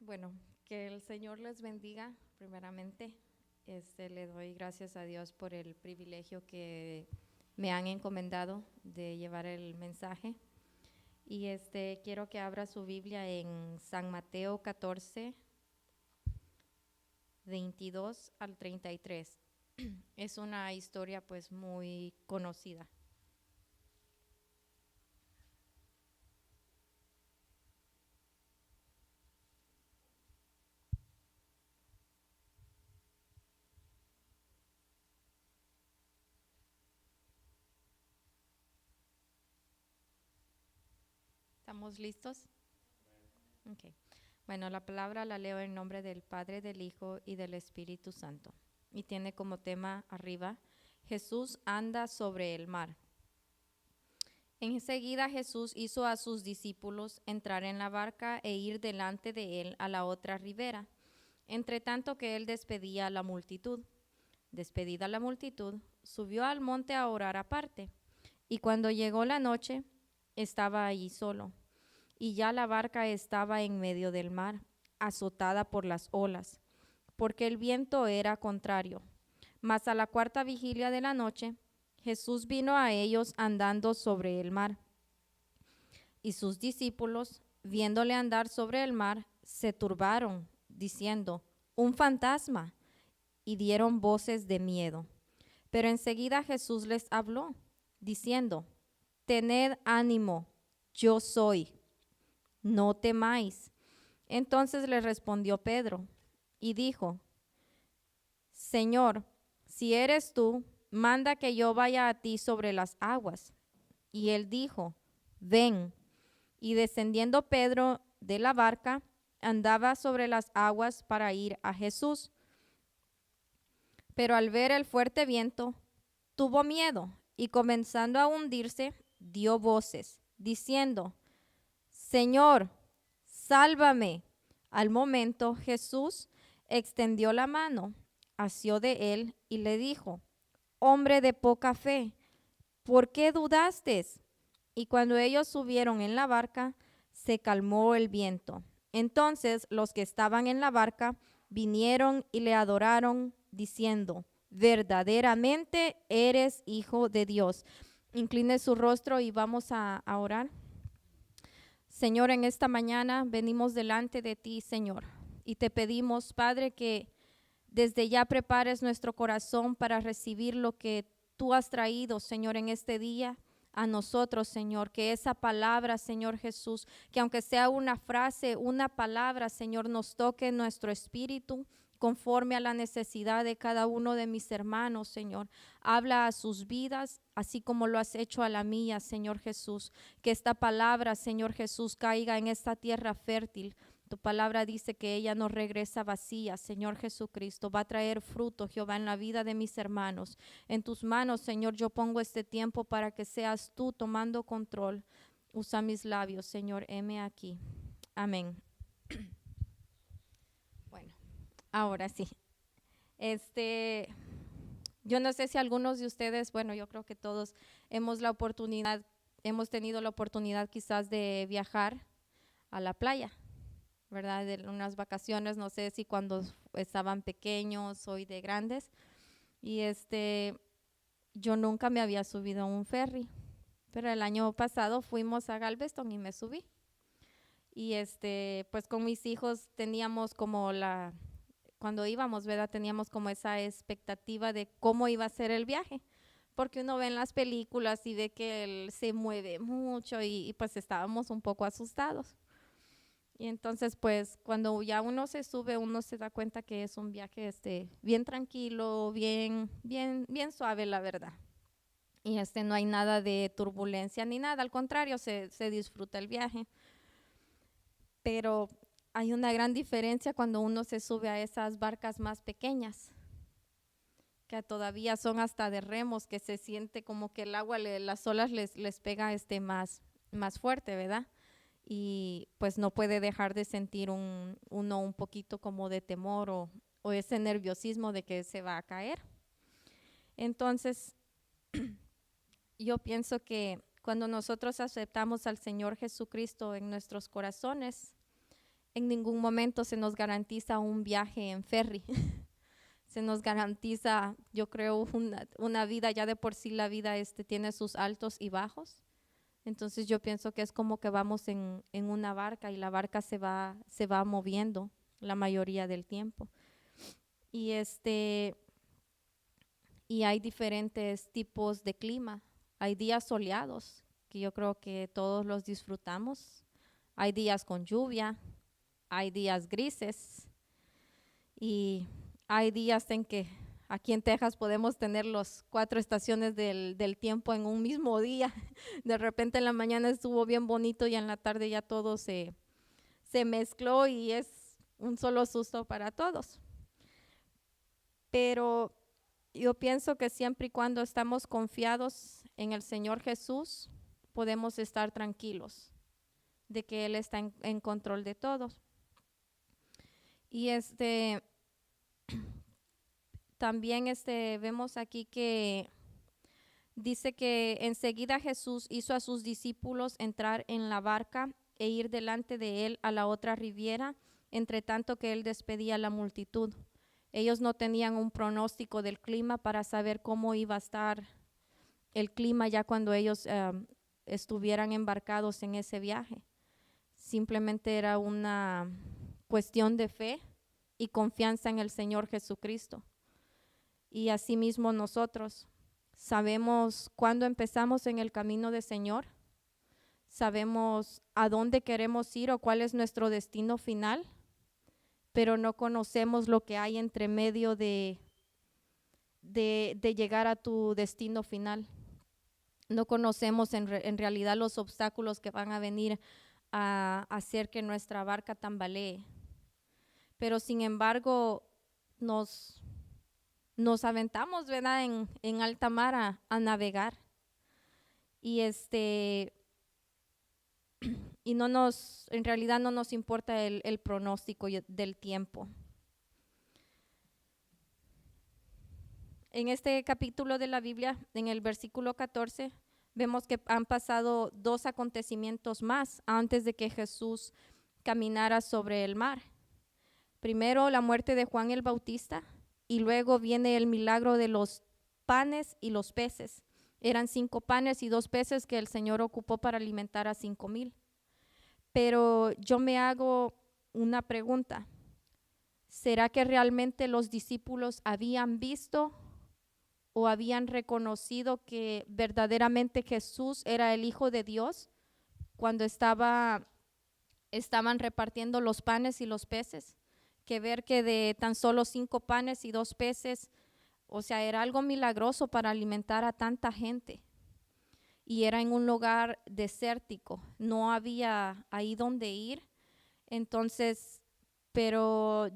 Bueno, que el Señor les bendiga primeramente. Le doy gracias a Dios por el privilegio que me han encomendado de llevar el mensaje. Y quiero que abra su Biblia en San Mateo 14, 22 al 33. Es una historia pues muy conocida. ¿Estamos listos? Okay. Bueno, la palabra la leo en nombre del Padre, del Hijo y del Espíritu Santo. Y tiene como tema arriba, Jesús anda sobre el mar. Enseguida Jesús hizo a sus discípulos entrar en la barca e ir delante de él a la otra ribera, entre tanto que él despedía a la multitud. Despedida la multitud, subió al monte a orar aparte. Y cuando llegó la noche, estaba allí solo. Y ya la barca estaba en medio del mar, azotada por las olas, porque el viento era contrario. Mas a la cuarta vigilia de la noche, Jesús vino a ellos andando sobre el mar. Y sus discípulos, viéndole andar sobre el mar, se turbaron, diciendo, «¡Un fantasma!», y dieron voces de miedo. Pero enseguida Jesús les habló, diciendo, «Tened ánimo, yo soy, no temáis». Entonces le respondió Pedro y dijo, «Señor, si eres tú, manda que yo vaya a ti sobre las aguas». Y él dijo, «Ven». Y descendiendo Pedro de la barca, andaba sobre las aguas para ir a Jesús. Pero al ver el fuerte viento, tuvo miedo y comenzando a hundirse, dio voces, diciendo, «Señor, sálvame». Al momento Jesús extendió la mano, asió de él y le dijo, «Hombre de poca fe, ¿por qué dudaste?». Y cuando ellos subieron en la barca, se calmó el viento. Entonces los que estaban en la barca vinieron y le adoraron, diciendo, «Verdaderamente eres Hijo de Dios». Incline su rostro y vamos a orar. Señor, en esta mañana venimos delante de ti, Señor, y te pedimos, Padre, que desde ya prepares nuestro corazón para recibir lo que tú has traído, Señor, en este día a nosotros, Señor, que esa palabra, Señor Jesús, que aunque sea una frase, una palabra, Señor, nos toque nuestro espíritu conforme a la necesidad de cada uno de mis hermanos, Señor. Habla a sus vidas, así como lo has hecho a la mía, Señor Jesús. Que esta palabra, Señor Jesús, caiga en esta tierra fértil. Tu palabra dice que ella no regresa vacía, Señor Jesucristo. Va a traer fruto, Jehová, en la vida de mis hermanos. En tus manos, Señor, yo pongo este tiempo para que seas tú tomando control. Usa mis labios, Señor, heme aquí. Amén. Bueno, ahora sí. Yo no sé si algunos de ustedes, bueno, yo creo que todos hemos tenido la oportunidad quizás de viajar a la playa, ¿verdad? De unas vacaciones, no sé si cuando estaban pequeños o de grandes. Y yo nunca me había subido a un ferry, pero el año pasado fuimos a Galveston y me subí. Y pues con mis hijos teníamos como cuando íbamos, ¿verdad? Teníamos como esa expectativa de cómo iba a ser el viaje, porque uno ve en las películas y ve que él se mueve mucho y pues estábamos un poco asustados. Y entonces, pues, cuando ya uno se sube, uno se da cuenta que es un viaje bien tranquilo, bien suave, la verdad. Y no hay nada de turbulencia ni nada, al contrario, se disfruta el viaje. Pero hay una gran diferencia cuando uno se sube a esas barcas más pequeñas, que todavía son hasta de remos, que se siente como que el agua, las olas les pega más fuerte, ¿verdad? Y pues no puede dejar de sentir uno un poquito como de temor o ese nerviosismo de que se va a caer. Entonces, yo pienso que cuando nosotros aceptamos al Señor Jesucristo en nuestros corazones, en ningún momento se nos garantiza un viaje en ferry. Se nos garantiza, yo creo, una vida, ya de por sí la vida tiene sus altos y bajos. Entonces yo pienso que es como que vamos en una barca y la barca se va moviendo la mayoría del tiempo. Y y hay diferentes tipos de clima. Hay días soleados, que yo creo que todos los disfrutamos. Hay días con lluvia, hay días grises y hay días en que aquí en Texas podemos tener las 4 estaciones del tiempo en un mismo día. De repente en la mañana estuvo bien bonito y en la tarde ya todo se mezcló y es un solo susto para todos. Pero yo pienso que siempre y cuando estamos confiados en el Señor Jesús, podemos estar tranquilos de que Él está en control de todo. Y también vemos aquí que dice que enseguida Jesús hizo a sus discípulos entrar en la barca e ir delante de Él a la otra riviera, entre tanto que Él despedía a la multitud. Ellos no tenían un pronóstico del clima para saber cómo iba a estar el clima ya cuando ellos estuvieran embarcados en ese viaje. Simplemente era una cuestión de fe y confianza en el Señor Jesucristo. Y asimismo nosotros sabemos cuándo empezamos en el camino del Señor, sabemos a dónde queremos ir o cuál es nuestro destino final, pero no conocemos lo que hay entre medio de llegar a tu destino final. No conocemos en realidad los obstáculos que van a venir a hacer que nuestra barca tambalee. Pero sin embargo, nos aventamos, ¿verdad?, en alta mar a navegar. Y y en realidad no nos importa el pronóstico del tiempo. En este capítulo de la Biblia, en el versículo 14, vemos que han pasado 2 acontecimientos más antes de que Jesús caminara sobre el mar. Primero, la muerte de Juan el Bautista, y luego viene el milagro de los panes y los peces. Eran 5 panes y 2 peces que el Señor ocupó para alimentar a 5,000. Pero yo me hago una pregunta. ¿Será que realmente los discípulos habían visto o habían reconocido que verdaderamente Jesús era el Hijo de Dios cuando estaban repartiendo los panes y los peces? Que ver que de tan solo 5 panes y 2 peces, o sea, era algo milagroso para alimentar a tanta gente. Y era en un lugar desértico, no había ahí donde ir. Entonces, pero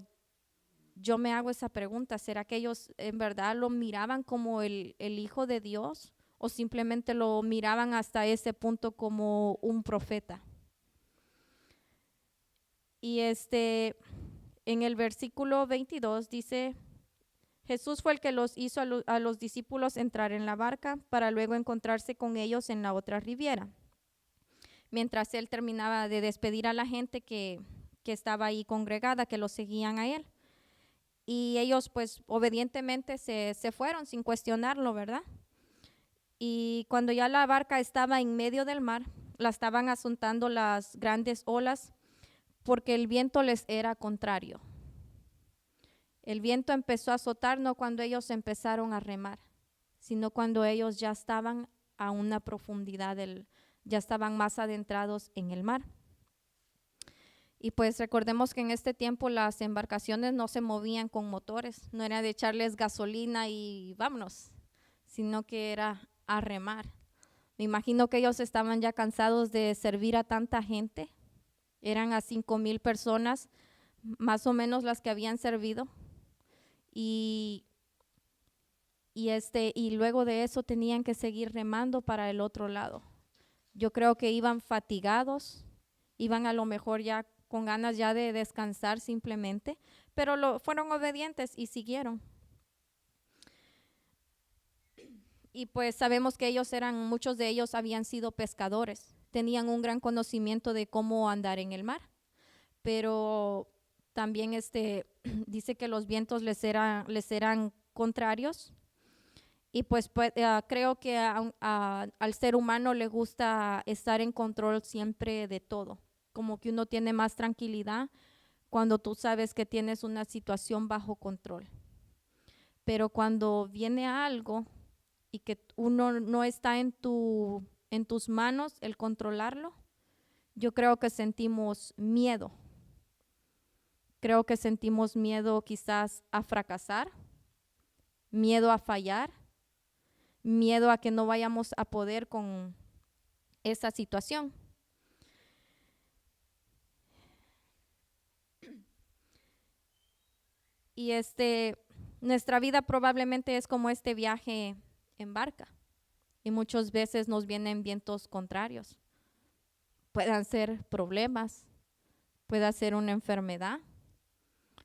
yo me hago esa pregunta, ¿será que ellos en verdad lo miraban como el Hijo de Dios o simplemente lo miraban hasta ese punto como un profeta? Y en el versículo 22 dice: Jesús fue el que los hizo a los discípulos entrar en la barca para luego encontrarse con ellos en la otra riviera. Mientras él terminaba de despedir a la gente que estaba ahí congregada, que lo seguían a él. Y ellos pues obedientemente se fueron sin cuestionarlo, ¿verdad? Y cuando ya la barca estaba en medio del mar, la estaban azotando las grandes olas porque el viento les era contrario. El viento empezó a azotar no cuando ellos empezaron a remar, sino cuando ellos ya estaban a una profundidad, ya estaban más adentrados en el mar. Y pues recordemos que en este tiempo las embarcaciones no se movían con motores, no era de echarles gasolina y vámonos, sino que era a remar. Me imagino que ellos estaban ya cansados de servir a tanta gente, eran a 5,000 personas, más o menos las que habían servido. Y luego de eso tenían que seguir remando para el otro lado. Yo creo que iban fatigados, iban a lo mejor ya con ganas ya de descansar simplemente, pero fueron obedientes y siguieron. Y pues sabemos que muchos de ellos habían sido pescadores, tenían un gran conocimiento de cómo andar en el mar. pero también dice que los vientos les eran contrarios. Y pues, creo que al ser humano le gusta estar en control siempre de todo. Como que uno tiene más tranquilidad cuando tú sabes que tienes una situación bajo control. Pero cuando viene algo y que uno no está en tus manos el controlarlo, yo creo que sentimos miedo. Creo que sentimos miedo quizás a fracasar, miedo a fallar, miedo a que no vayamos a poder con esa situación. Y nuestra vida probablemente es como este viaje en barca. Y muchas veces nos vienen vientos contrarios. Puedan ser problemas, puede ser una enfermedad,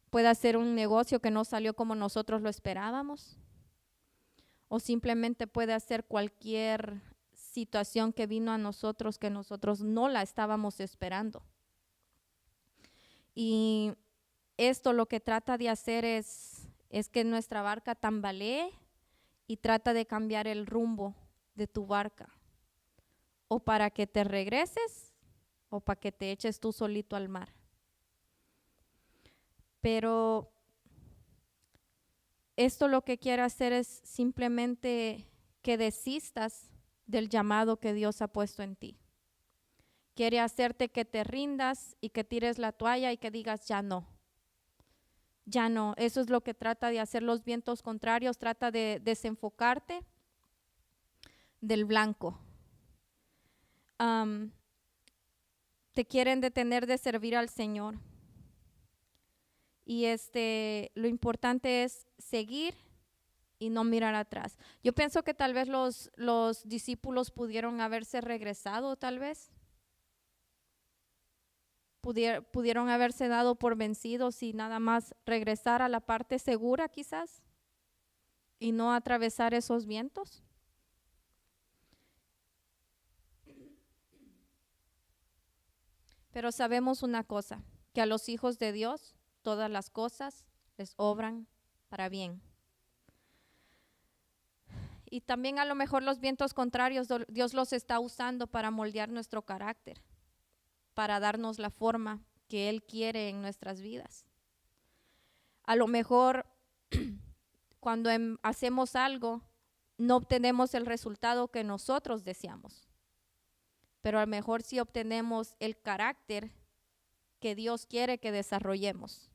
puede ser un negocio que no salió como nosotros lo esperábamos, o simplemente puede ser cualquier situación que vino a nosotros que nosotros no la estábamos esperando. Y esto lo que trata de hacer es que nuestra barca tambalee y trata de cambiar el rumbo de tu barca, o para que te regreses o para que te eches tú solito al mar. Pero esto lo que quiere hacer es simplemente que desistas del llamado que Dios ha puesto en ti. Quiere hacerte que te rindas y que tires la toalla y que digas ya no. Ya no. Eso es lo que trata de hacer los vientos contrarios. Trata de desenfocarte del blanco. Te quieren detener de servir al Señor. Y lo importante es seguir y no mirar atrás. Yo pienso que tal vez los discípulos pudieron haberse regresado, tal vez. Pudieron haberse dado por vencidos y nada más regresar a la parte segura quizás y no atravesar esos vientos. Pero sabemos una cosa, que a los hijos de Dios todas las cosas les obran para bien. Y también a lo mejor los vientos contrarios Dios los está usando para moldear nuestro carácter, para darnos la forma que Él quiere en nuestras vidas. A lo mejor cuando hacemos algo no obtenemos el resultado que nosotros deseamos, pero a lo mejor sí obtenemos el carácter que Dios quiere que desarrollemos,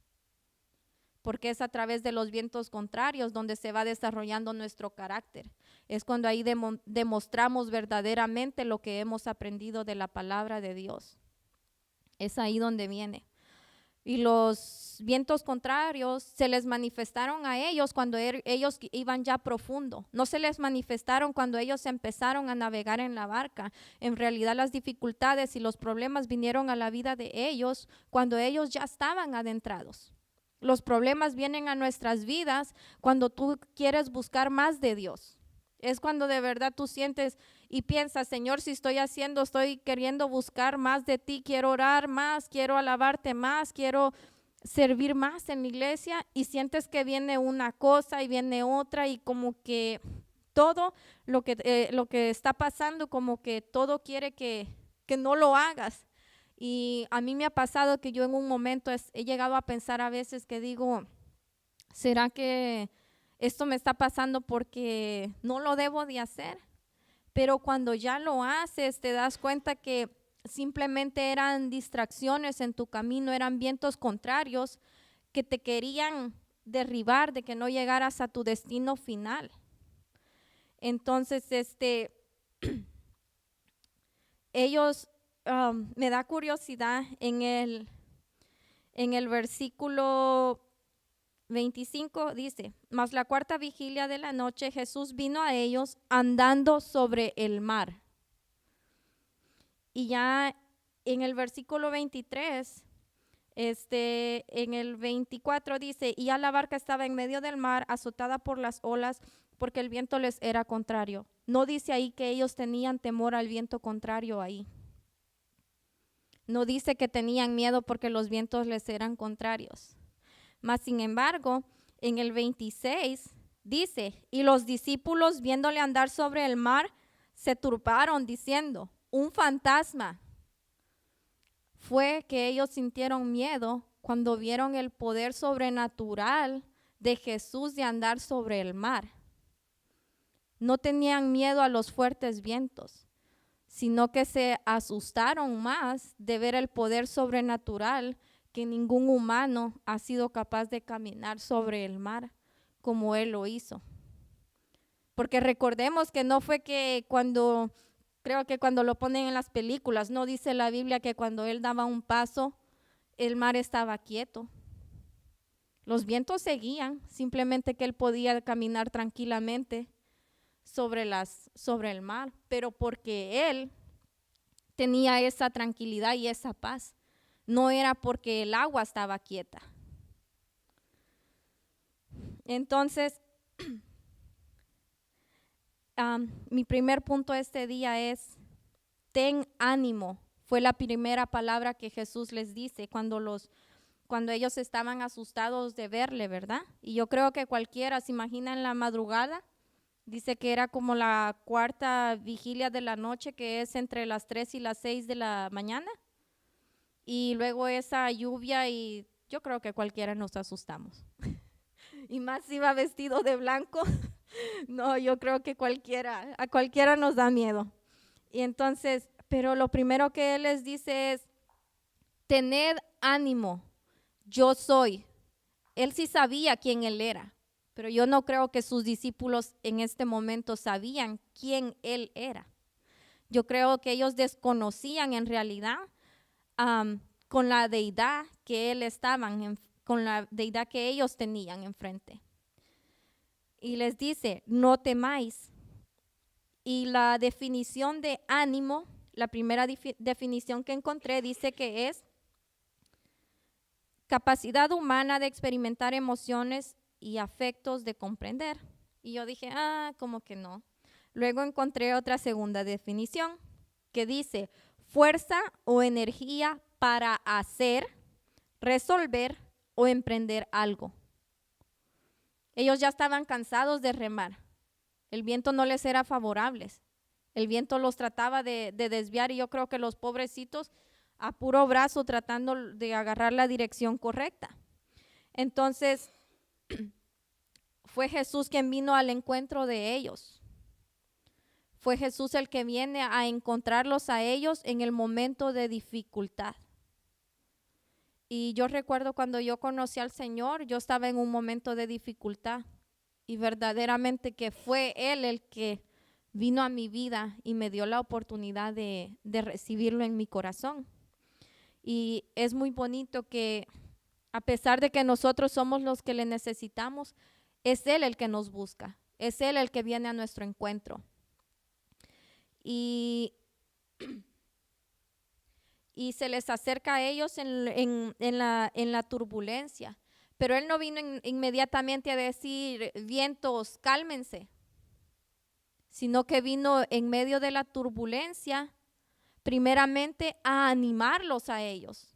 porque es a través de los vientos contrarios donde se va desarrollando nuestro carácter. Es cuando ahí demostramos verdaderamente lo que hemos aprendido de la palabra de Dios. Es ahí donde viene. Y los vientos contrarios se les manifestaron a ellos cuando ellos iban ya profundo. No se les manifestaron cuando ellos empezaron a navegar en la barca. En realidad las dificultades y los problemas vinieron a la vida de ellos cuando ellos ya estaban adentrados. Los problemas vienen a nuestras vidas cuando tú quieres buscar más de Dios. Es cuando de verdad tú sientes y piensas, Señor, si estoy queriendo buscar más de ti, quiero orar más, quiero alabarte más, quiero servir más en la iglesia, y sientes que viene una cosa y viene otra y como que todo lo que está pasando, como que todo quiere que no lo hagas. Y a mí me ha pasado que yo en un momento he llegado a pensar a veces que digo, ¿será que esto me está pasando porque no lo debo de hacer? Pero cuando ya lo haces, te das cuenta que simplemente eran distracciones en tu camino, eran vientos contrarios que te querían derribar, de que no llegaras a tu destino final. Entonces, ellos, me da curiosidad en el versículo 25 dice, mas la cuarta vigilia de la noche Jesús vino a ellos andando sobre el mar. Y ya en el versículo 23, en el 24 dice, y ya la barca estaba en medio del mar, azotada por las olas, porque el viento les era contrario. No dice ahí que ellos tenían temor al viento contrario ahí. No dice que tenían miedo porque los vientos les eran contrarios. Mas, sin embargo, en el 26 dice, y los discípulos viéndole andar sobre el mar, se turbaron diciendo, un fantasma. Fue que ellos sintieron miedo cuando vieron el poder sobrenatural de Jesús de andar sobre el mar. No tenían miedo a los fuertes vientos, sino que se asustaron más de ver el poder sobrenatural que ningún humano ha sido capaz de caminar sobre el mar como él lo hizo. Porque recordemos que no fue que creo que cuando lo ponen en las películas, no dice la Biblia que cuando él daba un paso, el mar estaba quieto. Los vientos seguían, simplemente que él podía caminar tranquilamente sobre el mar, pero porque él tenía esa tranquilidad y esa paz, no era porque el agua estaba quieta. Entonces, mi primer punto este día es, ten ánimo. Fue la primera palabra que Jesús les dice cuando ellos estaban asustados de verle, ¿verdad? Y yo creo que cualquiera se imagina en la madrugada. Dice que era como la cuarta vigilia de la noche, que es entre las 3 y las 6 de la mañana. Y luego esa lluvia y yo creo que cualquiera nos asustamos. Y más si va vestido de blanco. No, yo creo que a cualquiera nos da miedo. Y entonces, pero lo primero que él les dice es, tened ánimo, yo soy. Él sí sabía quién él era. Pero yo no creo que sus discípulos en este momento sabían quién él era. Yo creo que ellos desconocían en realidad con la deidad que con la deidad que ellos tenían enfrente. Y les dice, no temáis. Y la definición de ánimo, la primera definición que encontré dice que es capacidad humana de experimentar emociones y afectos de comprender. Y yo dije, como que no. Luego encontré otra segunda definición que dice fuerza o energía para hacer, resolver o emprender algo. Ellos ya estaban cansados de remar. El viento no les era favorable. El viento los trataba de desviar y yo creo que los pobrecitos a puro brazo tratando de agarrar la dirección correcta. Entonces, fue Jesús quien vino al encuentro de ellos. Fue Jesús el que viene a encontrarlos a ellos en el momento de dificultad. Y yo recuerdo cuando yo conocí al Señor, yo estaba en un momento de dificultad. Y verdaderamente que fue Él el que vino a mi vida y me dio la oportunidad de recibirlo en mi corazón. Y es muy bonito que a pesar de que nosotros somos los que le necesitamos, es Él el que nos busca, es Él el que viene a nuestro encuentro. Y se les acerca a ellos en la turbulencia. Pero Él no vino inmediatamente a decir, vientos, cálmense, sino que vino en medio de la turbulencia, primeramente a animarlos a ellos.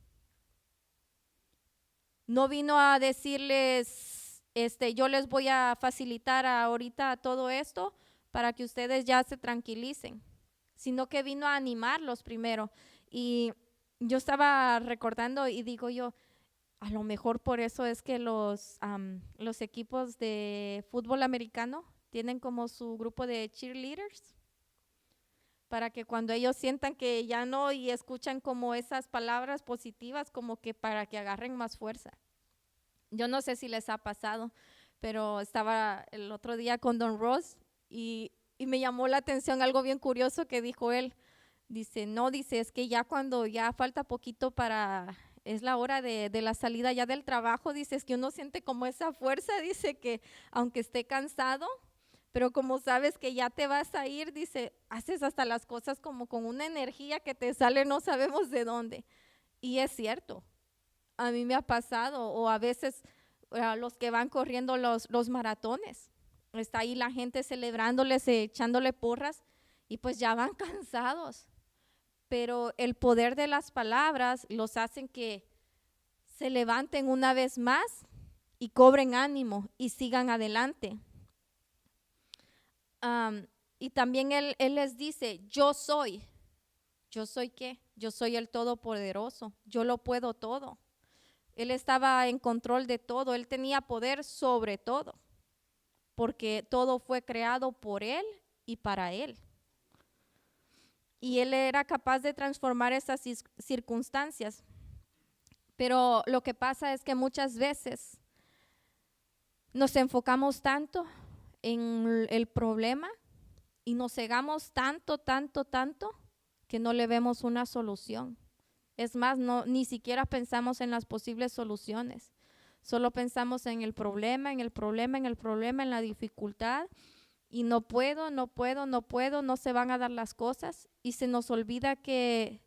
No vino a decirles, yo les voy a facilitar ahorita todo esto para que ustedes ya se tranquilicen, sino que vino a animarlos primero. Y yo estaba recordando y digo yo, a lo mejor por eso es que los equipos de fútbol americano tienen como su grupo de cheerleaders, para que cuando ellos sientan que ya no y escuchan como esas palabras positivas, como que para que agarren más fuerza. Yo no sé si les ha pasado, pero estaba el otro día con Don Ross y me llamó la atención algo bien curioso que dijo él. Dice, es que ya cuando ya falta poquito es la hora de la salida ya del trabajo, dice, es que uno siente como esa fuerza, dice que aunque esté cansado, pero como sabes que ya te vas a ir, dice, haces hasta las cosas como con una energía que te sale no sabemos de dónde. Y es cierto, a mí me ha pasado, o a veces los que van corriendo los maratones, está ahí la gente celebrándoles, echándole porras, y pues ya van cansados. pero el poder de las palabras los hacen que se levanten una vez más y cobren ánimo y sigan adelante. Y también él les dice, yo soy qué, yo soy el Todopoderoso, yo lo puedo todo. Él estaba en control de todo, él tenía poder sobre todo, porque todo fue creado por él y para él. Y él era capaz de transformar esas circunstancias. Pero lo que pasa es que muchas veces nos enfocamos tanto en el problema y nos cegamos tanto que no le vemos una solución. Es más, ni siquiera pensamos en las posibles soluciones. Solo pensamos en el problema, en la dificultad. Y no puedo, no se van a dar las cosas. Y se nos olvida que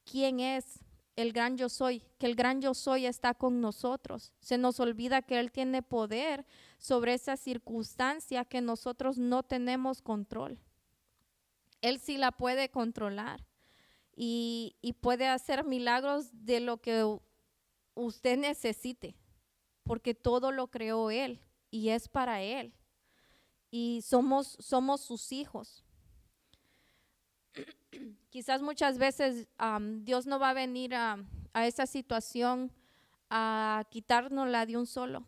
quién es el gran yo soy, que el gran yo soy está con nosotros. Se nos olvida que Él tiene poder sobre esa circunstancia que nosotros no tenemos control. Él sí la puede controlar y puede hacer milagros de lo que usted necesite, porque todo lo creó Él y es para Él. Y somos sus hijos. Quizás muchas veces Dios no va a venir a esa situación a quitárnosla de un solo,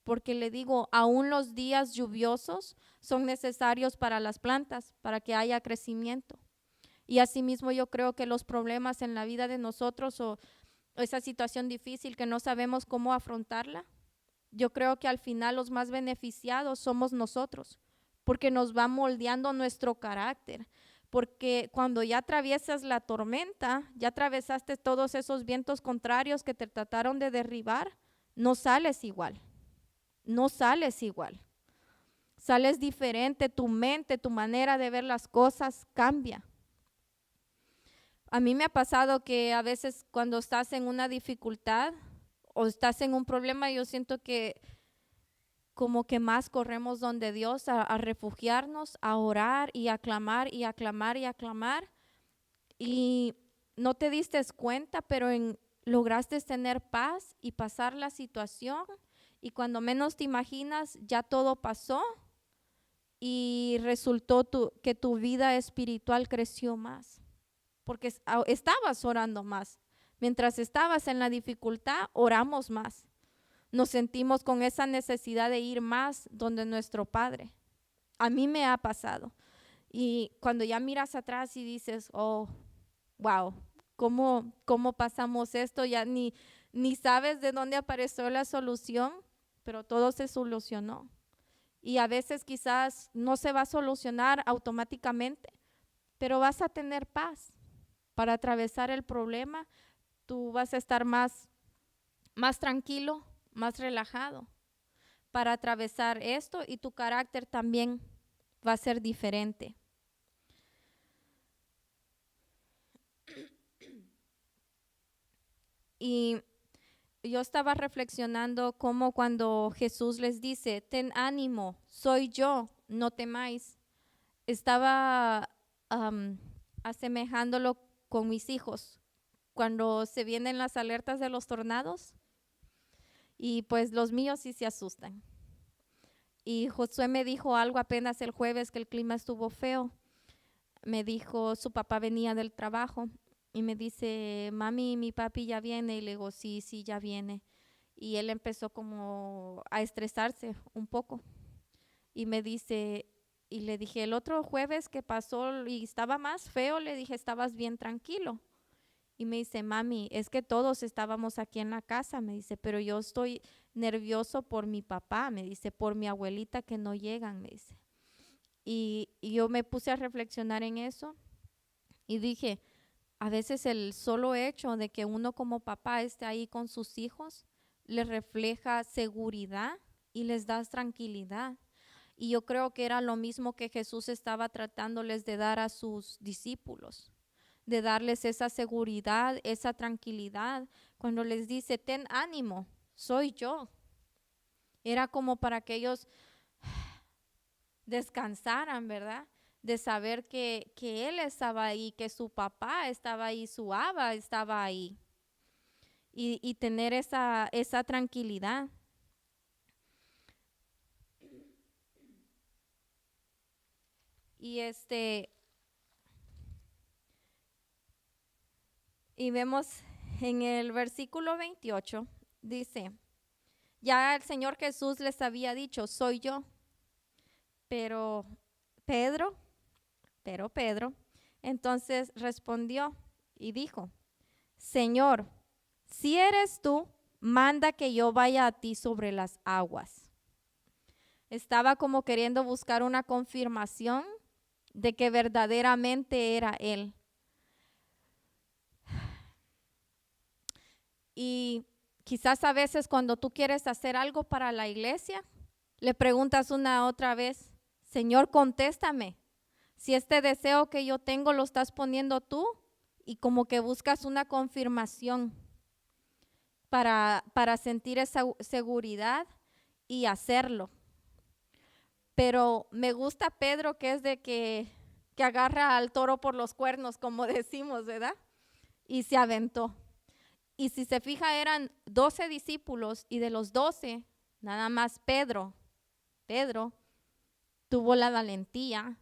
porque le digo, aún los días lluviosos son necesarios para las plantas, para que haya crecimiento. Y asimismo yo creo que los problemas en la vida de nosotros o esa situación difícil que no sabemos cómo afrontarla, yo creo que al final los más beneficiados somos nosotros, porque nos va moldeando nuestro carácter. Porque cuando ya atraviesas la tormenta, ya atravesaste todos esos vientos contrarios que te trataron de derribar, no sales igual. Sales diferente, tu mente, tu manera de ver las cosas cambia. A mí me ha pasado que a veces cuando estás en una dificultad o estás en un problema, yo siento que como que más corremos donde Dios a refugiarnos, a orar y a clamar y a clamar y a clamar. Y no te diste cuenta, pero lograste tener paz y pasar la situación. Y cuando menos te imaginas, ya todo pasó y resultó que tu vida espiritual creció más, porque estabas orando más. Mientras estabas en la dificultad, oramos más. Nos sentimos con esa necesidad de ir más donde nuestro Padre. A mí me ha pasado. Y cuando ya miras atrás y dices, oh, wow, ¿cómo pasamos esto? Ya ni sabes de dónde apareció la solución, pero todo se solucionó. Y a veces quizás no se va a solucionar automáticamente, pero vas a tener paz para atravesar el problema. Tú vas a estar más tranquilo, más relajado para atravesar esto, y tu carácter también va a ser diferente. Y yo estaba reflexionando cómo cuando Jesús les dice, ten ánimo, soy yo, no temáis. Estaba asemejándolo con mis hijos. Cuando se vienen las alertas de los tornados, y pues los míos sí se asustan. Y Josué me dijo algo apenas el jueves que el clima estuvo feo. Me dijo, su papá venía del trabajo y me dice, mami, mi papi ya viene. Y le digo, sí, ya viene. Y él empezó como a estresarse un poco. Y me dice, y le dije, el otro jueves que pasó y estaba más feo, le dije, estabas bien tranquilo. Y me dice, mami, es que todos estábamos aquí en la casa, me dice, pero yo estoy nervioso por mi papá, me dice, por mi abuelita que no llegan, me dice. Y yo me puse a reflexionar en eso y dije, a veces el solo hecho de que uno como papá esté ahí con sus hijos les refleja seguridad y les da tranquilidad. Y yo creo que era lo mismo que Jesús estaba tratándoles de dar a sus discípulos, de darles esa seguridad, esa tranquilidad, cuando les dice, ten ánimo, soy yo. Era como para que ellos descansaran, ¿verdad? de saber que él estaba ahí, que su papá estaba ahí, su Abba estaba ahí. Y tener esa tranquilidad. Y vemos en el versículo 28, dice, ya el Señor Jesús les había dicho, soy yo. Pero Pedro, entonces respondió y dijo, Señor, si eres tú, manda que yo vaya a ti sobre las aguas. Estaba como queriendo buscar una confirmación de que verdaderamente era él. Y quizás a veces cuando tú quieres hacer algo para la iglesia, le preguntas una otra vez, Señor, contéstame. Si este deseo que yo tengo lo estás poniendo tú, y como que buscas una confirmación para sentir esa seguridad y hacerlo. Pero me gusta Pedro, que es de que agarra al toro por los cuernos, como decimos, ¿verdad? Y se aventó. Y si se fija, eran 12 discípulos, y de los 12, nada más Pedro tuvo la valentía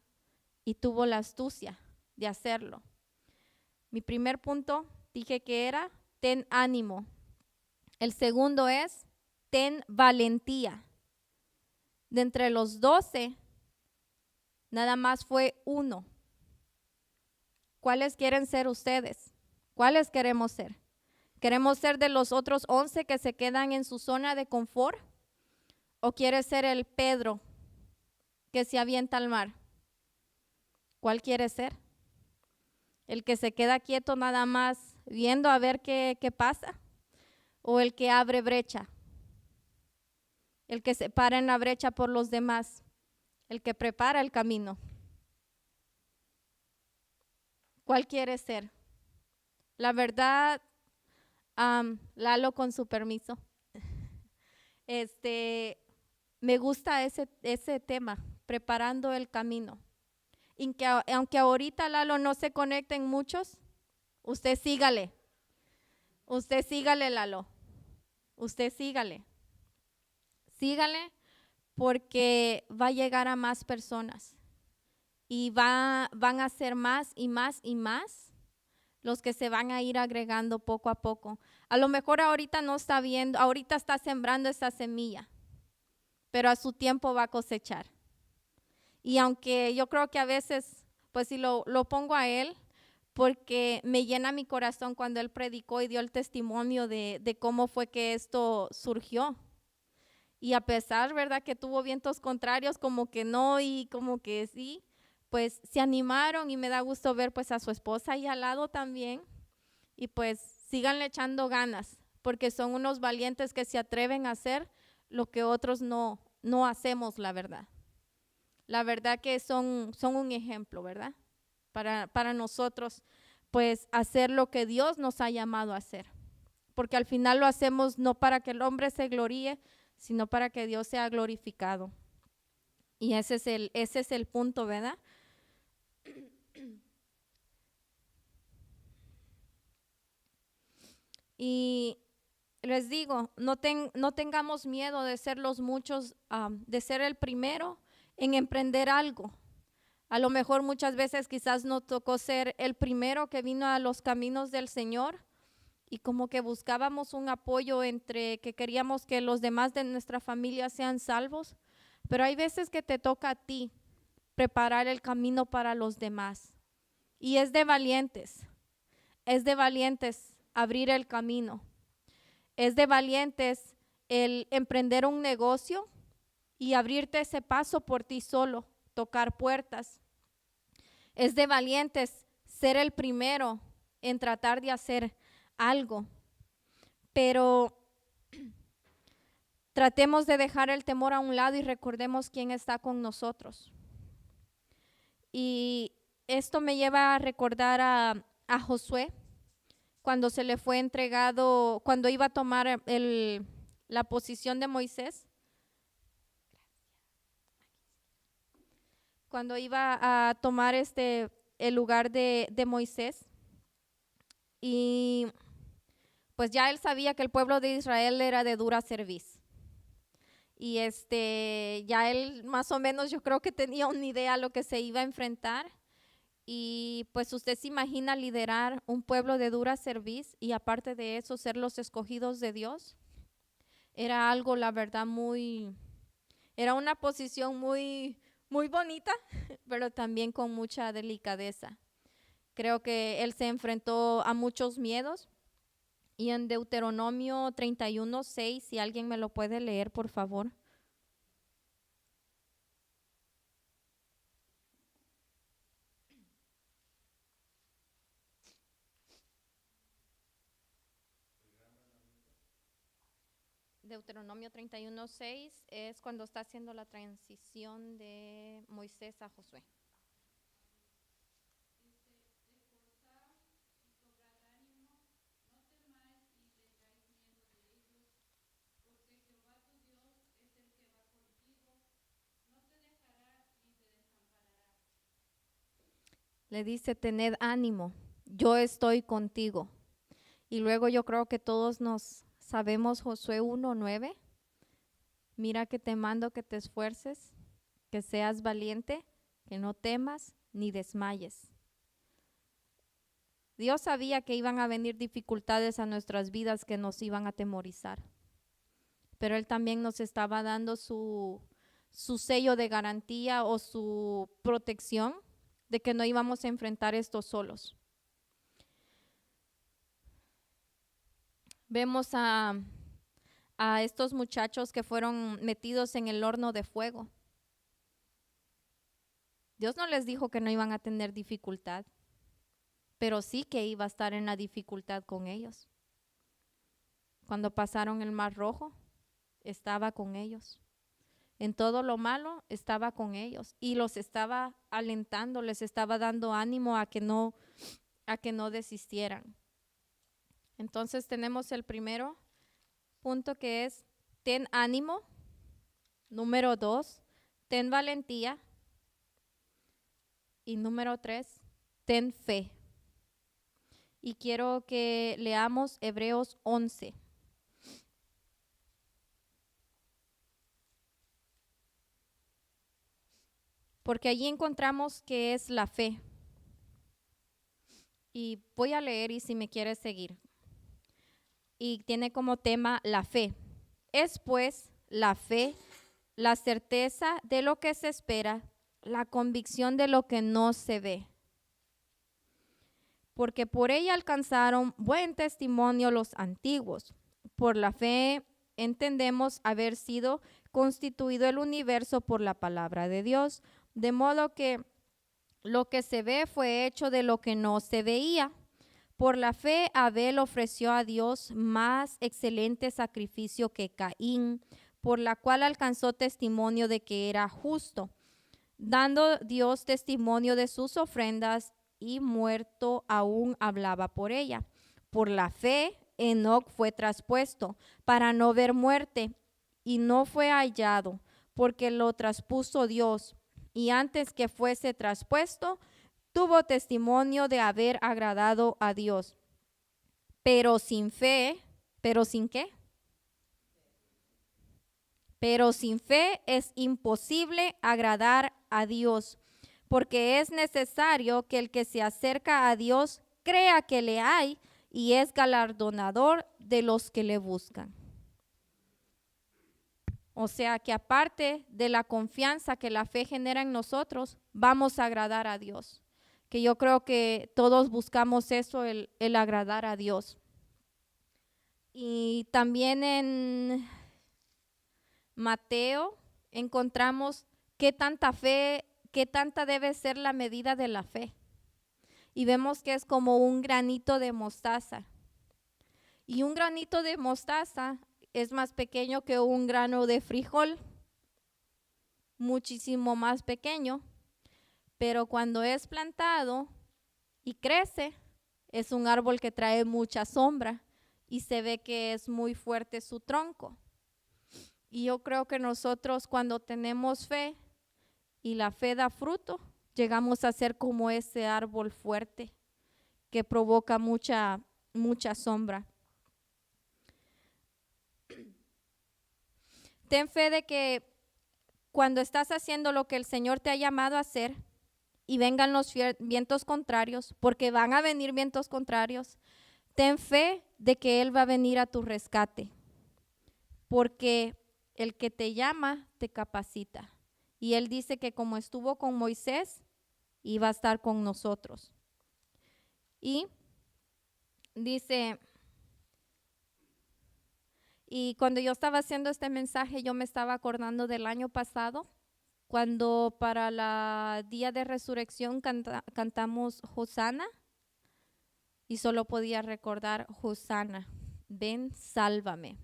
y tuvo la astucia de hacerlo. Mi primer punto dije que era, ten ánimo. El segundo es, ten valentía. De entre los 12, nada más fue uno. ¿Cuáles quieren ser ustedes? ¿Cuáles queremos ser? ¿Queremos ser de los otros 11 que se quedan en su zona de confort? ¿O quieres ser el Pedro que se avienta al mar? ¿Cuál quieres ser? ¿El que se queda quieto nada más viendo a ver qué pasa? ¿O el que abre brecha? El que se para en la brecha por los demás, el que prepara el camino. ¿Cuál quiere ser? La verdad, Lalo, con su permiso, me gusta ese tema, preparando el camino. Y que, aunque ahorita, Lalo, no se conecten muchos, usted sígale, Lalo, usted sígale porque va a llegar a más personas y van a ser más y más y más los que se van a ir agregando poco a poco. A lo mejor ahorita no está viendo, ahorita está sembrando esa semilla, pero a su tiempo va a cosechar. Y aunque yo creo que a veces, pues si lo pongo a él, porque me llena mi corazón cuando él predicó y dio el testimonio de cómo fue que esto surgió. Y a pesar, ¿verdad?, que tuvo vientos contrarios, como que no y como que sí, pues se animaron, y me da gusto ver pues a su esposa ahí al lado también. Y pues síganle echando ganas, porque son unos valientes que se atreven a hacer lo que otros no hacemos, la verdad. La verdad que son un ejemplo, ¿verdad? Para nosotros, pues hacer lo que Dios nos ha llamado a hacer. Porque al final lo hacemos no para que el hombre se gloríe, sino para que Dios sea glorificado. Y ese es el punto, ¿verdad? Y les digo, no tengamos miedo de ser los muchos, de ser el primero en emprender algo. A lo mejor muchas veces quizás nos tocó ser el primero que vino a los caminos del Señor, y como que buscábamos un apoyo entre que queríamos que los demás de nuestra familia sean salvos, pero hay veces que te toca a ti preparar el camino para los demás. Y es de valientes abrir el camino. Es de valientes el emprender un negocio y abrirte ese paso por ti solo, tocar puertas. Es de valientes ser el primero en tratar de hacer algo, pero tratemos de dejar el temor a un lado y recordemos quién está con nosotros. Y esto me lleva a recordar a Josué, cuando se le fue entregado, cuando iba a tomar la posición de Moisés. cuando iba a tomar el lugar de Moisés. Y pues ya él sabía que el pueblo de Israel era de dura cerviz. Y ya él más o menos yo creo que tenía una idea a lo que se iba a enfrentar. Y pues usted se imagina liderar un pueblo de dura cerviz y aparte de eso ser los escogidos de Dios. Era algo, la verdad, era una posición muy bonita, pero también con mucha delicadeza. Creo que él se enfrentó a muchos miedos. Y en Deuteronomio 31:6, si alguien me lo puede leer, por favor. Deuteronomio 31:6 es cuando está haciendo la transición de Moisés a Josué. Le dice, tened ánimo, yo estoy contigo. Y luego yo creo que todos nos sabemos Josué 1:9. Mira que te mando que te esfuerces, que seas valiente, que no temas ni desmayes. Dios sabía que iban a venir dificultades a nuestras vidas que nos iban a atemorizar. Pero Él también nos estaba dando su sello de garantía o su protección de que no íbamos a enfrentar esto solos. Vemos a estos muchachos que fueron metidos en el horno de fuego. Dios no les dijo que no iban a tener dificultad, pero sí que iba a estar en la dificultad con ellos. Cuando pasaron el Mar Rojo, estaba con ellos. En todo lo malo, estaba con ellos y los estaba alentando, les estaba dando ánimo a que no desistieran. Entonces tenemos el primero punto que es, ten ánimo. Número 2, ten valentía. Y número 3, ten fe. Y quiero que leamos Hebreos 11. Porque allí encontramos que es la fe. Y voy a leer y si me quieres seguir. Y tiene como tema la fe. Es pues la fe, la certeza de lo que se espera, la convicción de lo que no se ve. Porque por ella alcanzaron buen testimonio los antiguos. Por la fe entendemos haber sido constituido el universo por la palabra de Dios, de modo que lo que se ve fue hecho de lo que no se veía. Por la fe Abel ofreció a Dios más excelente sacrificio que Caín, por la cual alcanzó testimonio de que era justo, dando Dios testimonio de sus ofrendas, y muerto aún hablaba por ella. Por la fe Enoc fue traspuesto para no ver muerte, y no fue hallado, porque lo traspuso Dios, y antes que fuese traspuesto, tuvo testimonio de haber agradado a Dios. Pero sin fe, ¿pero sin qué? Pero sin fe es imposible agradar a Dios, porque es necesario que el que se acerca a Dios crea que le hay y es galardonador de los que le buscan. O sea que aparte de la confianza que la fe genera en nosotros, vamos a agradar a Dios. Que yo creo que todos buscamos eso, el agradar a Dios. Y también en Mateo encontramos qué tanta debe ser la medida de la fe. Y vemos que es como un granito de mostaza. Y un granito de mostaza es más pequeño que un grano de frijol, muchísimo más pequeño. Pero cuando es plantado y crece, es un árbol que trae mucha sombra y se ve que es muy fuerte su tronco. Y yo creo que nosotros cuando tenemos fe y la fe da fruto, llegamos a ser como ese árbol fuerte que provoca mucha sombra. Ten fe de que cuando estás haciendo lo que el Señor te ha llamado a hacer y vengan los vientos contrarios, porque van a venir vientos contrarios, ten fe de que Él va a venir a tu rescate, porque el que te llama te capacita. Y Él dice que como estuvo con Moisés, iba a estar con nosotros. Y dice, y cuando yo estaba haciendo este mensaje, yo me estaba acordando del año pasado, cuando para el día de resurrección cantamos Hosana, y solo podía recordar Hosana, ven, sálvame,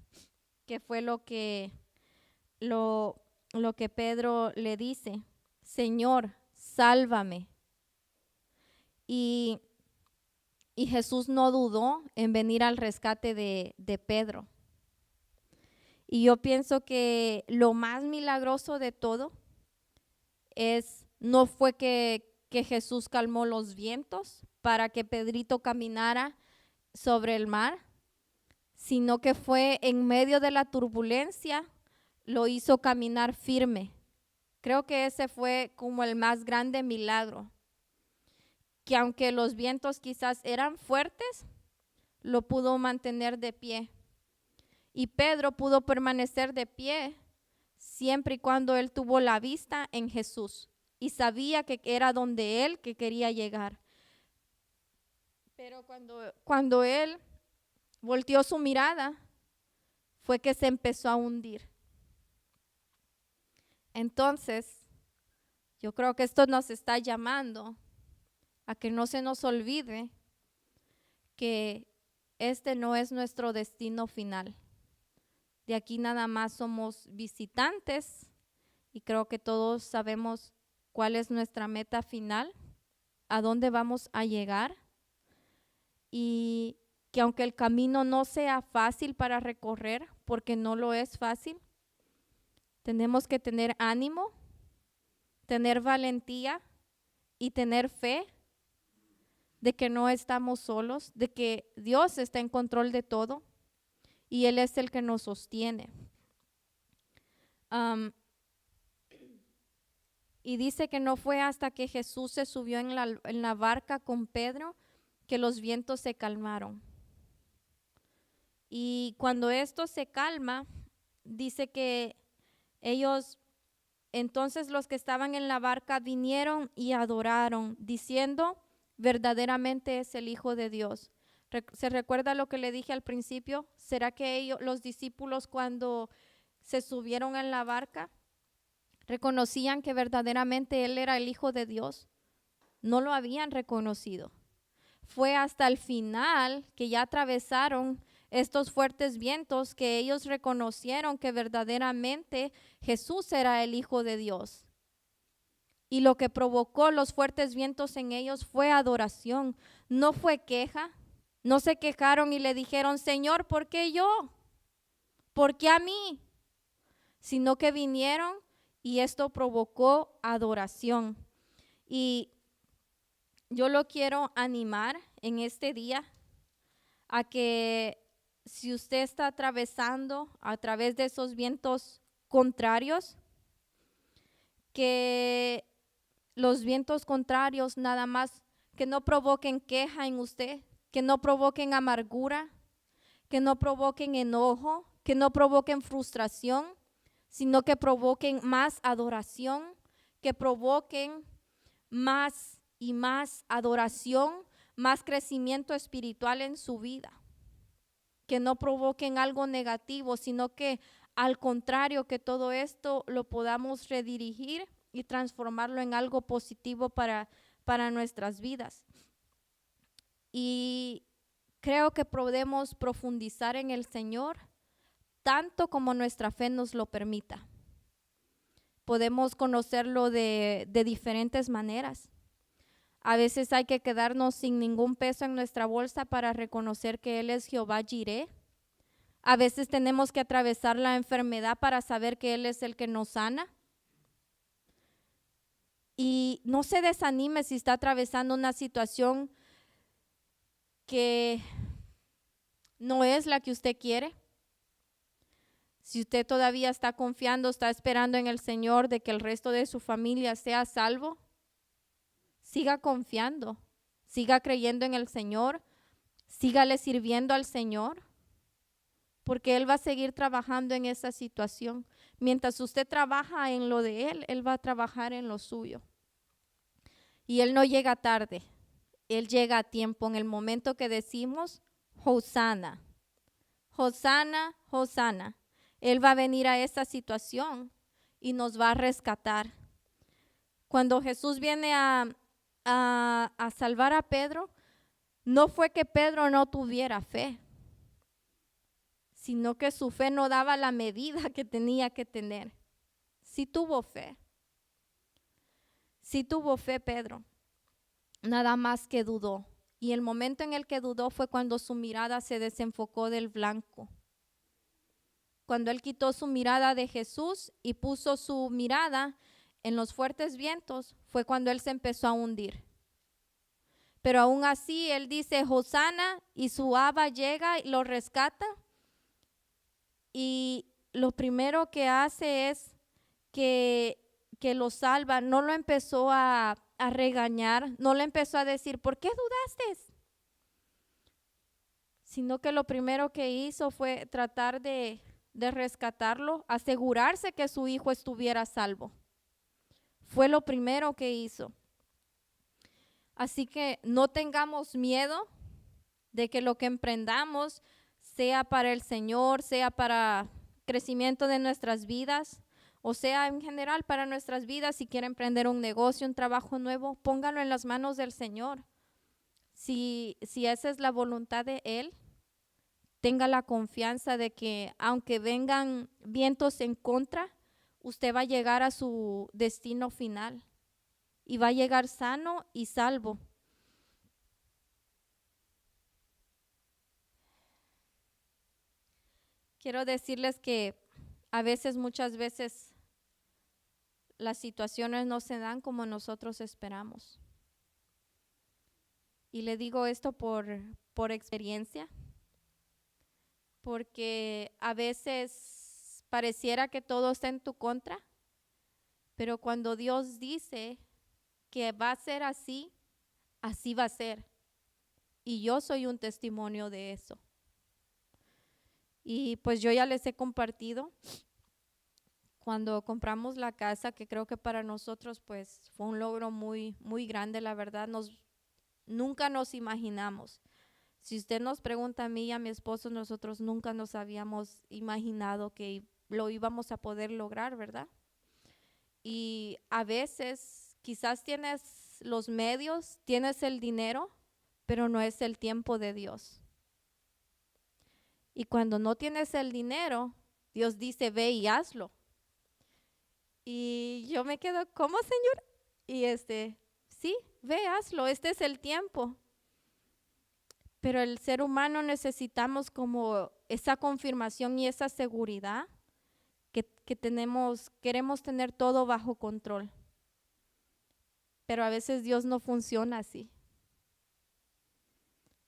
que fue lo que Pedro le dice, Señor, sálvame. Y Jesús no dudó en venir al rescate de Pedro. Y yo pienso que lo más milagroso de todo no fue que Jesús calmó los vientos para que Pedrito caminara sobre el mar, sino que fue en medio de la turbulencia, lo hizo caminar firme. Creo que ese fue como el más grande milagro, que aunque los vientos quizás eran fuertes, lo pudo mantener de pie. Y Pedro pudo permanecer de pie siempre y cuando él tuvo la vista en Jesús y sabía que era donde él que quería llegar. Pero cuando él volteó su mirada, fue que se empezó a hundir. Entonces, yo creo que esto nos está llamando a que no se nos olvide que este no es nuestro destino final. De aquí nada más somos visitantes y creo que todos sabemos cuál es nuestra meta final, a dónde vamos a llegar, y que aunque el camino no sea fácil para recorrer, porque no lo es fácil, tenemos que tener ánimo, tener valentía y tener fe de que no estamos solos, de que Dios está en control de todo y Él es el que nos sostiene. Y dice que no fue hasta que Jesús se subió en la barca con Pedro que los vientos se calmaron. Y cuando esto se calma, dice que entonces los que estaban en la barca vinieron y adoraron, diciendo, verdaderamente es el Hijo de Dios. ¿Se recuerda lo que le dije al principio? ¿Será que los discípulos cuando se subieron en la barca reconocían que verdaderamente Él era el Hijo de Dios? No lo habían reconocido. Fue hasta el final que ya atravesaron estos fuertes vientos que ellos reconocieron que verdaderamente Jesús era el Hijo de Dios. Y lo que provocó los fuertes vientos en ellos fue adoración, no fue queja. No se quejaron y le dijeron, Señor, ¿por qué yo? ¿Por qué a mí? Sino que vinieron y esto provocó adoración. Y yo lo quiero animar en este día a que si usted está atravesando a través de esos vientos contrarios, que los vientos contrarios nada más que no provoquen queja en usted, que no provoquen amargura, que no provoquen enojo, que no provoquen frustración, sino que provoquen más adoración, que provoquen más y más adoración, más crecimiento espiritual en su vida. Que no provoquen algo negativo, sino que al contrario, que todo esto lo podamos redirigir y transformarlo en algo positivo para nuestras vidas. Y creo que podemos profundizar en el Señor tanto como nuestra fe nos lo permita. Podemos conocerlo de diferentes maneras. A veces hay que quedarnos sin ningún peso en nuestra bolsa para reconocer que Él es Jehová Jireh. A veces tenemos que atravesar la enfermedad para saber que Él es el que nos sana. Y no se desanime si está atravesando una situación que no es la que usted quiere. Si usted todavía está confiando, está esperando en el Señor de que el resto de su familia sea salvo, siga confiando, siga creyendo en el Señor, sígale sirviendo al Señor, porque Él va a seguir trabajando en esa situación. Mientras usted trabaja en lo de Él, Él va a trabajar en lo suyo. Y Él no llega tarde, Él llega a tiempo, en el momento que decimos, Hosana, Hosana, Hosana. Él va a venir a esta situación y nos va a rescatar. Cuando Jesús viene a salvar a Pedro, no fue que Pedro no tuviera fe, sino que su fe no daba la medida que tenía que tener. Sí tuvo fe. Sí tuvo fe Pedro, nada más que dudó. Y el momento en el que dudó fue cuando su mirada se desenfocó del blanco. Cuando él quitó su mirada de Jesús y puso su mirada en los fuertes vientos, fue cuando él se empezó a hundir. Pero aún así él dice Hosana y su Abba llega y lo rescata. Y lo primero que hace es que lo salva. No lo empezó a regañar, no le empezó a decir, ¿por qué dudaste? Sino que lo primero que hizo fue tratar de rescatarlo, asegurarse que su hijo estuviera salvo. Fue lo primero que hizo. Así que no tengamos miedo de que lo que emprendamos sea para el Señor, sea para crecimiento de nuestras vidas, o sea en general para nuestras vidas. Si quiere emprender un negocio, un trabajo nuevo, póngalo en las manos del Señor. Si esa es la voluntad de Él, tenga la confianza de que aunque vengan vientos en contra, usted va a llegar a su destino final y va a llegar sano y salvo. Quiero decirles que muchas veces, las situaciones no se dan como nosotros esperamos. Y le digo esto por experiencia, porque a veces pareciera que todo está en tu contra, pero cuando Dios dice que va a ser así, así va a ser. Y yo soy un testimonio de eso. Y pues yo ya les he compartido cuando compramos la casa, que creo que para nosotros pues fue un logro muy, muy grande, la verdad. Nunca nos imaginamos. Si usted nos pregunta a mí y a mi esposo, nosotros nunca nos habíamos imaginado que lo íbamos a poder lograr, ¿verdad? Y a veces quizás tienes los medios, tienes el dinero, pero no es el tiempo de Dios. Y cuando no tienes el dinero, Dios dice, ve y hazlo. Y yo me quedo, ¿cómo, Señor? Y sí, ve, hazlo, este es el tiempo. Pero el ser humano necesitamos como esa confirmación y esa seguridad que queremos tener todo bajo control. Pero a veces Dios no funciona así.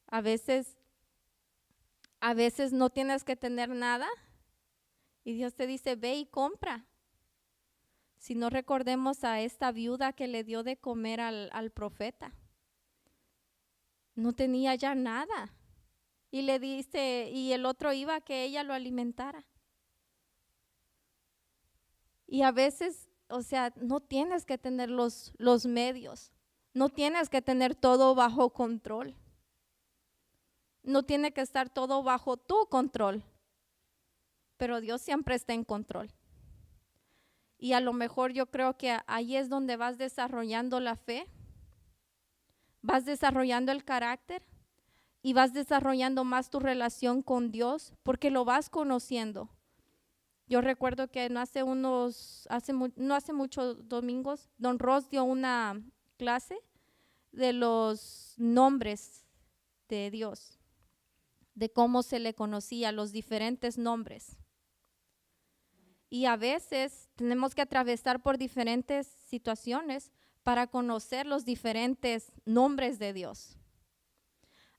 A veces no tienes que tener nada y Dios te dice, ve y compra. Si no, recordemos a esta viuda que le dio de comer al profeta. No tenía ya nada. Y le dice, y el otro iba a que ella lo alimentara. Y a veces, o sea, no tienes que tener los medios. No tienes que tener todo bajo control. No tiene que estar todo bajo tu control. Pero Dios siempre está en control. Y a lo mejor yo creo que ahí es donde vas desarrollando la fe, vas desarrollando el carácter y vas desarrollando más tu relación con Dios porque lo vas conociendo. Yo recuerdo que no hace muchos domingos, Don Ross dio una clase de los nombres de Dios, de cómo se le conocía, los diferentes nombres. Y a veces tenemos que atravesar por diferentes situaciones para conocer los diferentes nombres de Dios.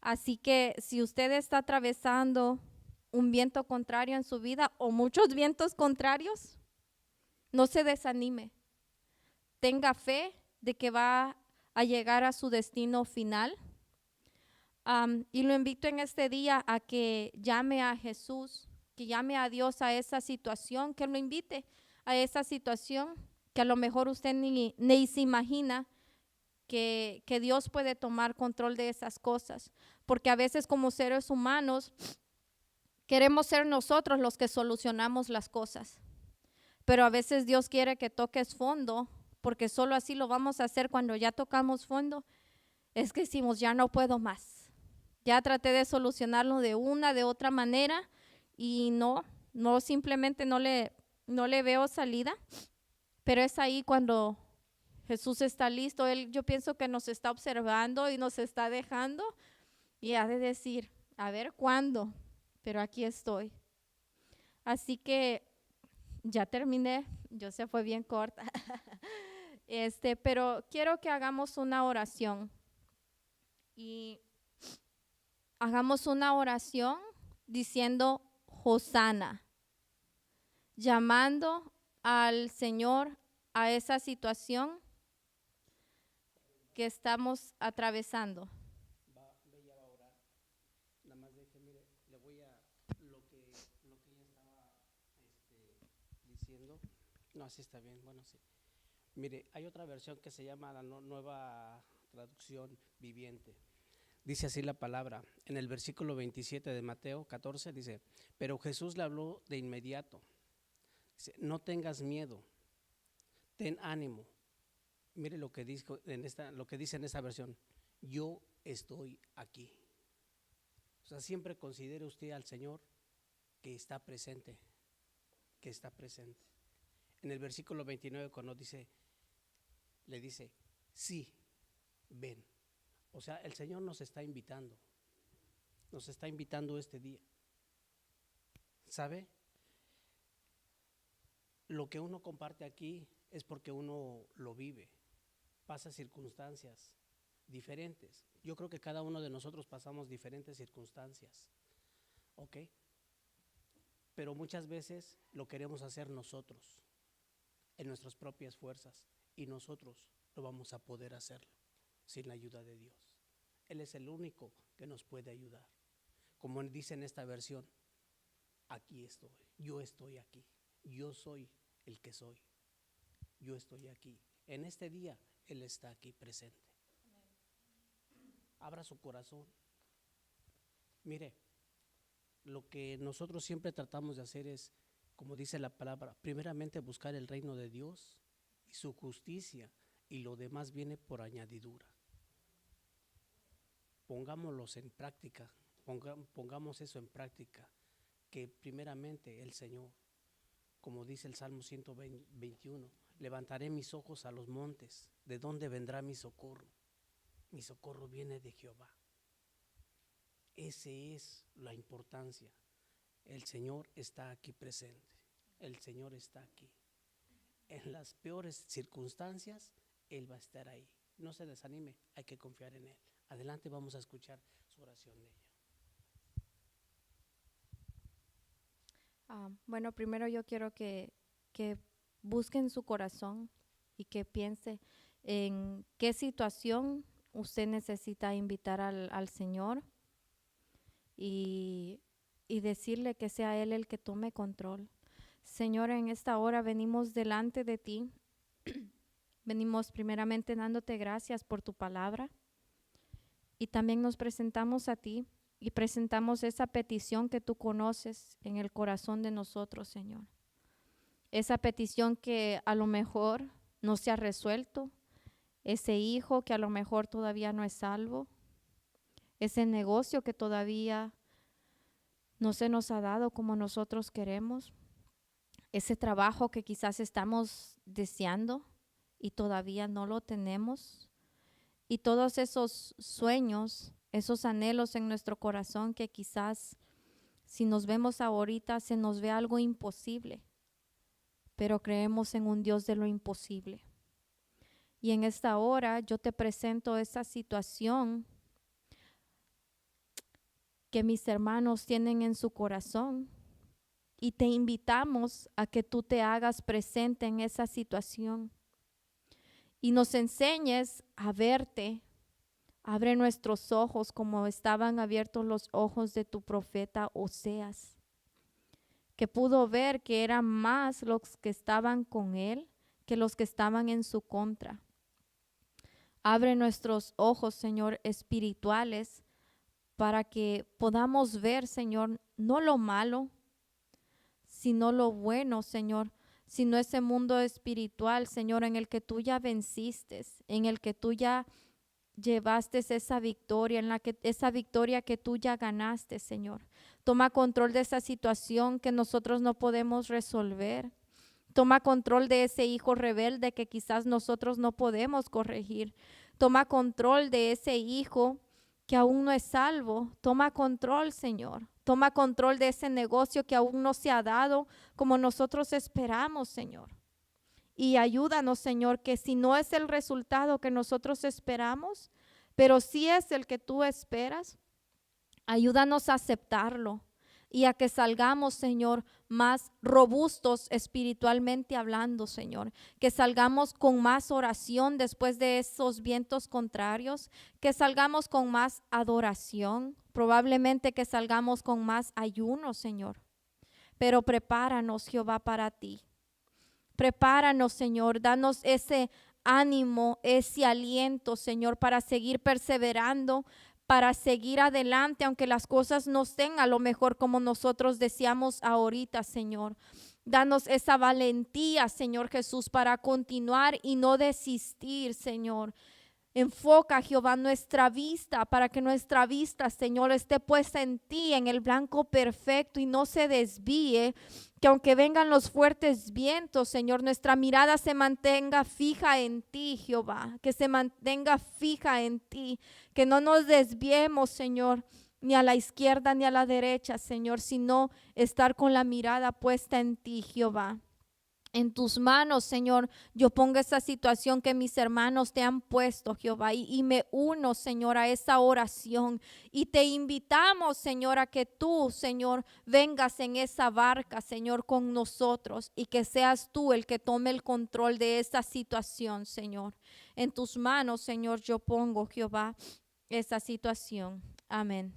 Así que si usted está atravesando un viento contrario en su vida o muchos vientos contrarios, no se desanime. Tenga fe de que va a llegar a su destino final. Y lo invito en este día a que llame a Jesús, que llame a Dios a esa situación, que lo invite a esa situación que a lo mejor usted ni se imagina que Dios puede tomar control de esas cosas. Porque a veces como seres humanos queremos ser nosotros los que solucionamos las cosas. Pero a veces Dios quiere que toques fondo, porque solo así lo vamos a hacer cuando ya tocamos fondo. Es que decimos, ya no puedo más. Ya traté de solucionarlo de otra manera y no simplemente no le veo salida. Pero es ahí cuando Jesús está listo. Yo pienso que nos está observando y nos está dejando y ha de decir, a ver cuándo, pero aquí estoy. Así que ya terminé, yo se fue bien corta. Pero quiero que hagamos una oración y hagamos una oración diciendo Hosana, llamando al Señor a esa situación que estamos atravesando. Ella va a orar. Nada más deje, mire, le voy a lo que ella estaba diciendo. No, así está bien, bueno, sí. Mire, hay otra versión que se llama la Nueva Traducción Viviente. Dice así la palabra, en el versículo 27 de Mateo 14 dice, pero Jesús le habló de inmediato. Dice, no tengas miedo, ten ánimo. Mire lo que dice en esta versión, yo estoy aquí. O sea, siempre considere usted al Señor que está presente, que está presente. En el versículo 29 cuando le dice, sí, ven. O sea, el Señor nos está invitando este día. ¿Sabe? Lo que uno comparte aquí es porque uno lo vive, pasa circunstancias diferentes. Yo creo que cada uno de nosotros pasamos diferentes circunstancias, ¿ok? Pero muchas veces lo queremos hacer nosotros, en nuestras propias fuerzas, y nosotros no vamos a poder hacerlo sin la ayuda de Dios. Él es el único que nos puede ayudar. Como dice en esta versión, aquí estoy, yo estoy aquí, yo soy el que soy, yo estoy aquí. En este día, Él está aquí presente. Abra su corazón. Mire, lo que nosotros siempre tratamos de hacer es, como dice la palabra, primeramente buscar el reino de Dios y su justicia, y lo demás viene por añadidura. Pongámoslos en práctica, pongamos eso en práctica, que primeramente el Señor, como dice el Salmo 121, levantaré mis ojos a los montes, ¿de dónde vendrá mi socorro? Mi socorro viene de Jehová. Esa es la importancia. El Señor está aquí presente, el Señor está aquí. En las peores circunstancias, Él va a estar ahí. No se desanime, hay que confiar en Él. Adelante, vamos a escuchar su oración de ella. Bueno, primero yo quiero que busquen su corazón y que piense en qué situación usted necesita invitar al Señor y decirle que sea Él el que tome control. Señor, en esta hora venimos delante de ti. Venimos primeramente dándote gracias por tu palabra y también nos presentamos a ti y presentamos esa petición que tú conoces en el corazón de nosotros, Señor. Esa petición que a lo mejor no se ha resuelto, ese hijo que a lo mejor todavía no es salvo, ese negocio que todavía no se nos ha dado como nosotros queremos, ese trabajo que quizás estamos deseando y todavía no lo tenemos, y todos esos sueños, esos anhelos en nuestro corazón que quizás si nos vemos ahorita se nos ve algo imposible, pero creemos en un Dios de lo imposible. Y en esta hora yo te presento esa situación que mis hermanos tienen en su corazón. Y te invitamos a que tú te hagas presente en esa situación y nos enseñes a verte. Abre nuestros ojos como estaban abiertos los ojos de tu profeta Oseas, que pudo ver que eran más los que estaban con él que los que estaban en su contra. Abre nuestros ojos, Señor, espirituales, para que podamos ver, Señor, no lo malo, sino lo bueno, Señor, sino ese mundo espiritual, Señor, en el que tú ya venciste, en el que tú ya llevaste esa victoria, esa victoria que tú ya ganaste, Señor. Toma control de esa situación que nosotros no podemos resolver. Toma control de ese hijo rebelde que quizás nosotros no podemos corregir. Toma control de ese hijo que aún no es salvo. Toma control, Señor. Toma control de ese negocio que aún no se ha dado como nosotros esperamos, Señor. Y ayúdanos, Señor, que si no es el resultado que nosotros esperamos, pero si es el que tú esperas, ayúdanos a aceptarlo y a que salgamos, Señor, más robustos espiritualmente hablando, Señor. Que salgamos con más oración después de esos vientos contrarios, que salgamos con más adoración, probablemente que salgamos con más ayuno, Señor. Pero prepáranos, Jehová, para ti. Prepáranos, Señor, danos ese ánimo, ese aliento, Señor, para seguir perseverando, para seguir adelante, aunque las cosas no estén a lo mejor como nosotros deseamos ahorita, Señor. Danos esa valentía, Señor Jesús, para continuar y no desistir, Señor. Enfoca, Jehová, nuestra vista para que nuestra vista, Señor, esté puesta en ti, en el blanco perfecto y no se desvíe. Que aunque vengan los fuertes vientos, Señor, nuestra mirada se mantenga fija en ti, Jehová. Que se mantenga fija en ti. Que no nos desviemos, Señor, ni a la izquierda ni a la derecha, Señor, sino estar con la mirada puesta en ti, Jehová. En tus manos, Señor, yo pongo esa situación que mis hermanos te han puesto, Jehová, y me uno, Señor, a esa oración. Y te invitamos, Señor, a que tú, Señor, vengas en esa barca, Señor, con nosotros y que seas tú el que tome el control de esa situación, Señor. En tus manos, Señor, yo pongo, Jehová, esa situación. Amén.